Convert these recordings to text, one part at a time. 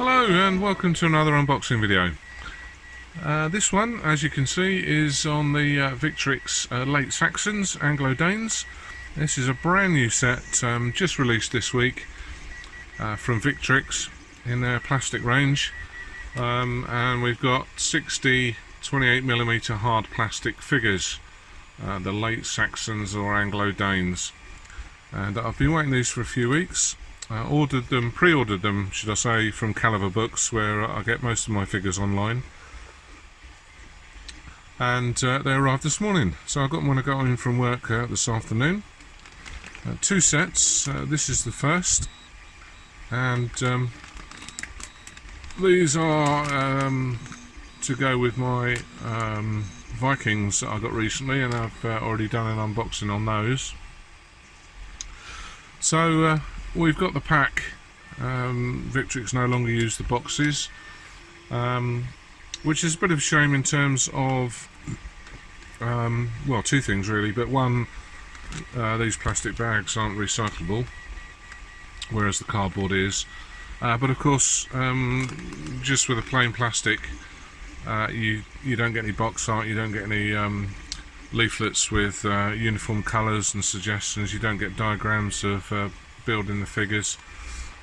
Hello and welcome to another unboxing video. This one, as you can see, is on the Victrix Late Saxons Anglo Danes. This is a brand new set just released this week from Victrix in their plastic range, and we've got 60 28mm hard plastic figures, the Late Saxons or Anglo Danes, and I've been waiting these for a few weeks. Pre-ordered them, should I say, from Caliber Books, where I get most of my figures online. And they arrived this morning, so I got them when I got in from work this afternoon. Two sets. This is the first, and these are to go with my Vikings that I got recently, and I've already done an unboxing on those. So we've got the pack. Victrix no longer use the boxes, which is a bit of a shame in terms of, well, two things really, but one, these plastic bags aren't recyclable, whereas the cardboard is. But of course, just with a plain plastic, you don't get any box art, you don't get any leaflets with uniform colours and suggestions, you don't get diagrams of building the figures.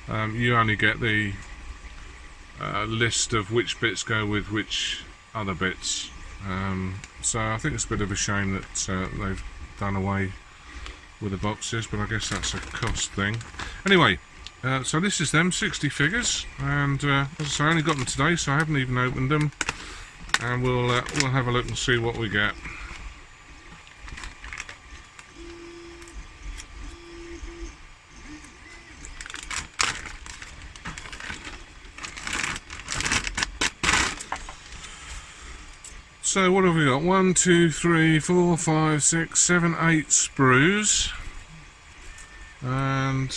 You only get the list of which bits go with which other bits. So I think it's a bit of a shame that they've done away with the boxes, but I guess that's a cost thing. Anyway, so this is them, 60 figures, and as I say, I only got them today, so I haven't even opened them, and we'll have a look and see what we get. So what have we got? 1, 2, 3, 4, 5, 6, 7, 8 sprues, and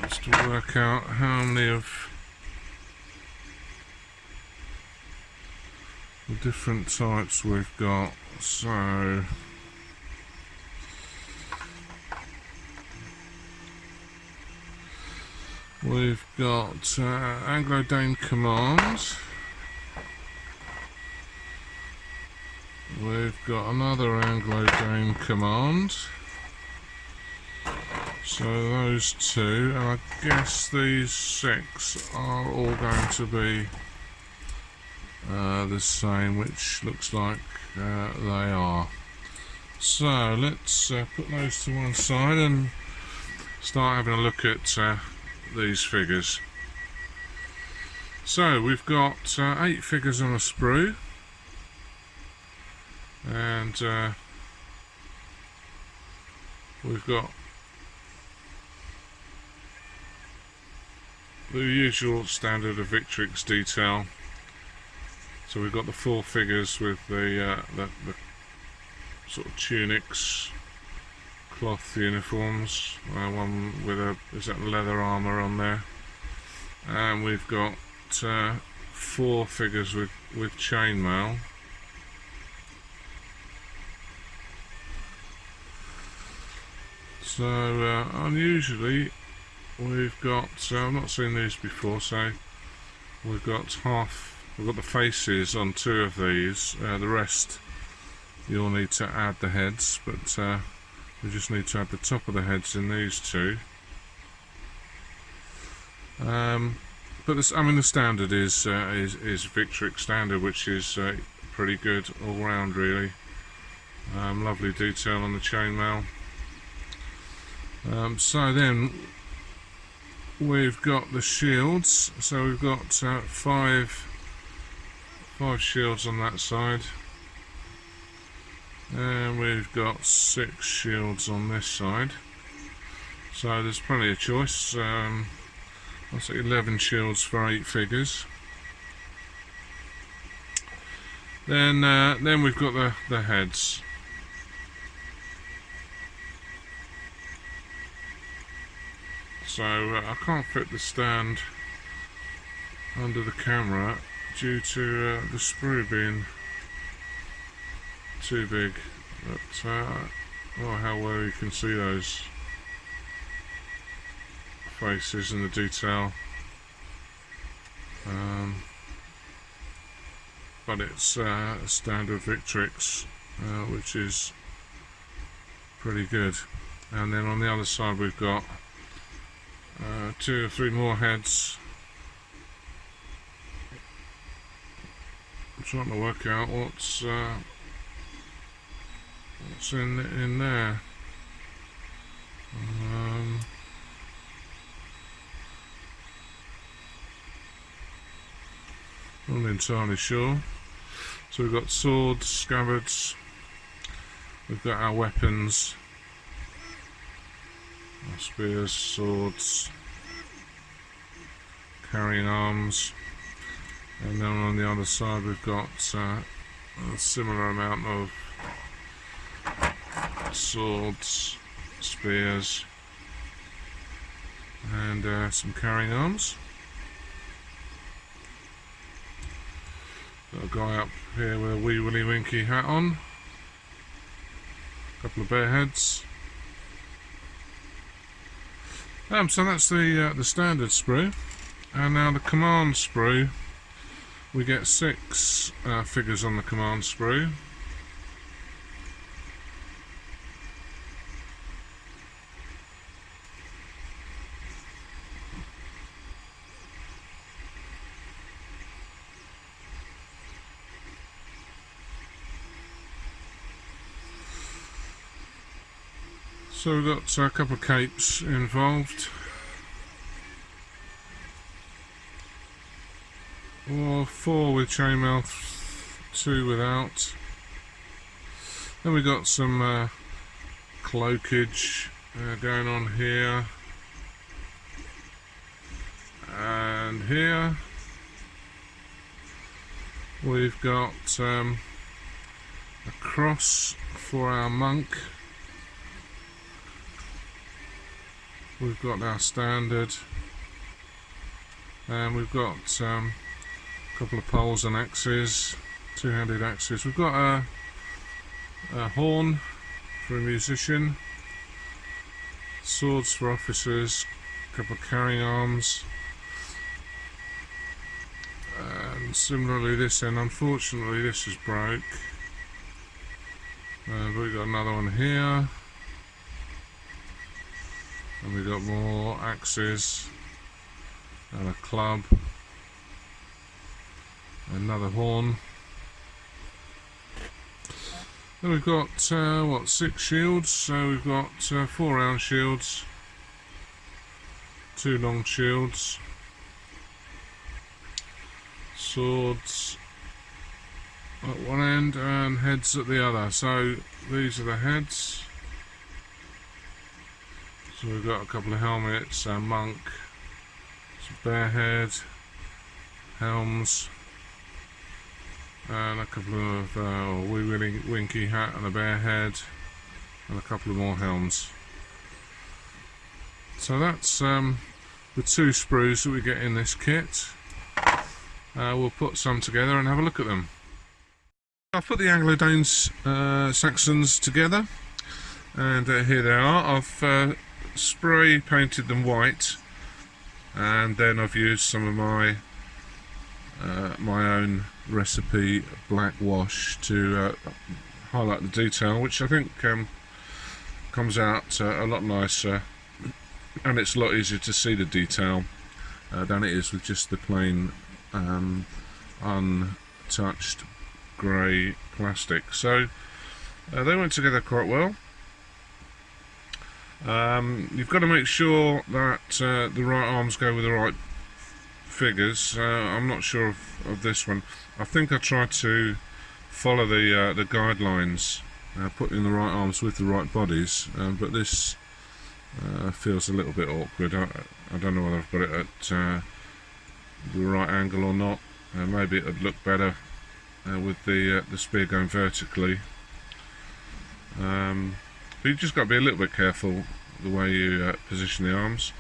just to work out how many of the different types we've got. So we've got Anglo Dane Command, we've got another Anglo Dane Command, so those two, and I guess these 6 are all going to be the same, which looks like they are. So let's put those to one side and start having a look at these figures. So we've got 8 figures on a sprue, and we've got the usual standard of Victrix detail. So we've got the 4 figures with the sort of tunics, cloth uniforms, one with a leather armour on there, and we've got 4 figures with chainmail. So unusually we've got, I've not seen these before, so we've got the faces on 2 of these, the rest you'll need to add the heads, but we just need to add the top of the heads in these 2. But this, I mean, the standard is Victrix standard, which is pretty good all round, really. Lovely detail on the chainmail. So then we've got the shields. So we've got 5 shields on that side. And we've got 6 shields on this side, so there's plenty of choice. That's 11 shields for 8 figures. Then we've got the heads. So I can't fit the stand under the camera due to the sprue being too big, but oh, how well you can see those. faces and the detail, but it's a standard Victrix, which is pretty good. And then on the other side we've got 2 or 3 more heads. I'm trying to work out what's in there. Not entirely sure. So we've got swords, scabbards, we've got our weapons, our spears, swords, carrying arms, and then on the other side we've got a similar amount of swords, spears, and some carrying arms. Got a guy up here with a wee willy winky hat on, a couple of bear heads. So that's the standard sprue, and now the command sprue. We get 6 figures on the command sprue. So we've got a couple of capes involved, or 4 with chainmail, 2 without. Then we've got some cloakage going on here and here. We've got a cross for our monk. We've got our standard, and we've got a couple of poles and axes, 2-handed axes. We've got a horn for a musician, swords for officers, a couple of carrying arms, and similarly this end. Unfortunately this is broke, but we've got another one here. And we've got more axes and a club, another horn. Then we've got 6 shields. So we've got 4 round shields, 2 long shields, swords at one end and heads at the other. So these are the heads. So we've got a couple of helmets, a monk, some bear head, helms, and a couple of wee willy winky hat and a bear head, and a couple of more helms. So that's the 2 sprues that we get in this kit. We'll put some together and have a look at them. I've put the Anglo Danes Saxons together, and here they are. I've spray painted them white, and then I've used some of my own recipe black wash to highlight the detail, which I think comes out a lot nicer, and it's a lot easier to see the detail than it is with just the plain untouched grey plastic. So they went together quite well. You've got to make sure that the right arms go with the right figures. I'm not sure of this one. I think I tried to follow the guidelines, putting the right arms with the right bodies, but this feels a little bit awkward. I don't know whether I've got it at the right angle or not. Maybe it would look better with the spear going vertically. But you've just got to be a little bit careful the way you position the arms.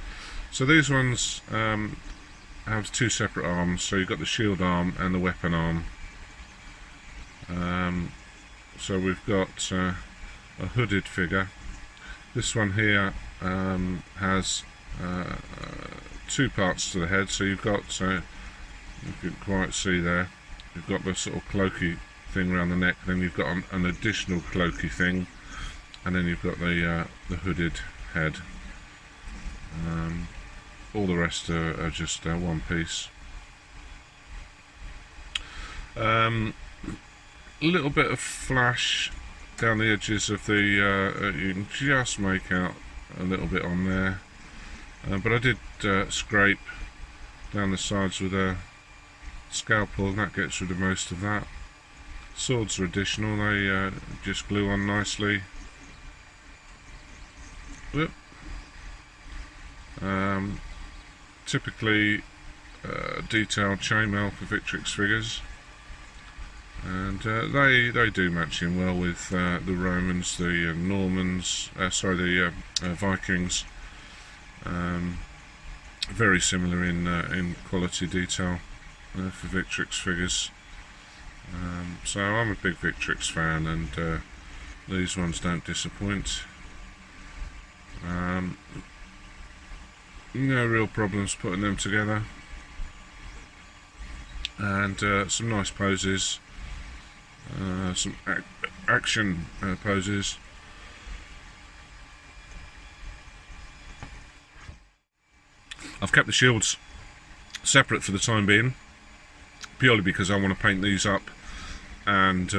So these ones have 2 separate arms, so you've got the shield arm and the weapon arm. So we've got a hooded figure. This one here has two parts to the head. So you've got, you can quite see there, you've got the sort of cloaky thing around the neck, then you've got an additional cloaky thing, and then you've got the hooded head. All the rest are just one piece. A little bit of flash down the edges of the, you can just make out a little bit on there, but I did scrape down the sides with a scalpel, and that gets rid of most of that. Swords are additional, they just glue on nicely. Whoop. Typically detailed chainmail for Victrix figures, and they do match in well with the Romans, the Normans, the Vikings. Very similar in quality detail for Victrix figures. So I'm a big Victrix fan, and these ones don't disappoint. No real problems putting them together, and some nice poses, some action poses. I've kept the shields separate for the time being, purely because I want to paint these up and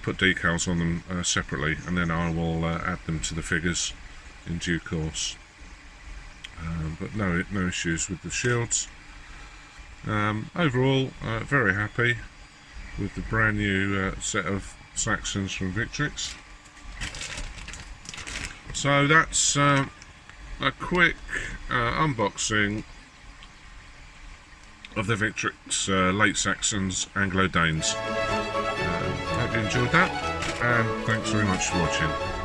put decals on them separately, and then I will add them to the figures in due course. But no issues with the shields. Overall, very happy with the brand new set of Saxons from Victrix. So that's a quick unboxing of the Victrix Late Saxons Anglo Danes. Hope you enjoyed that, and thanks very much for watching.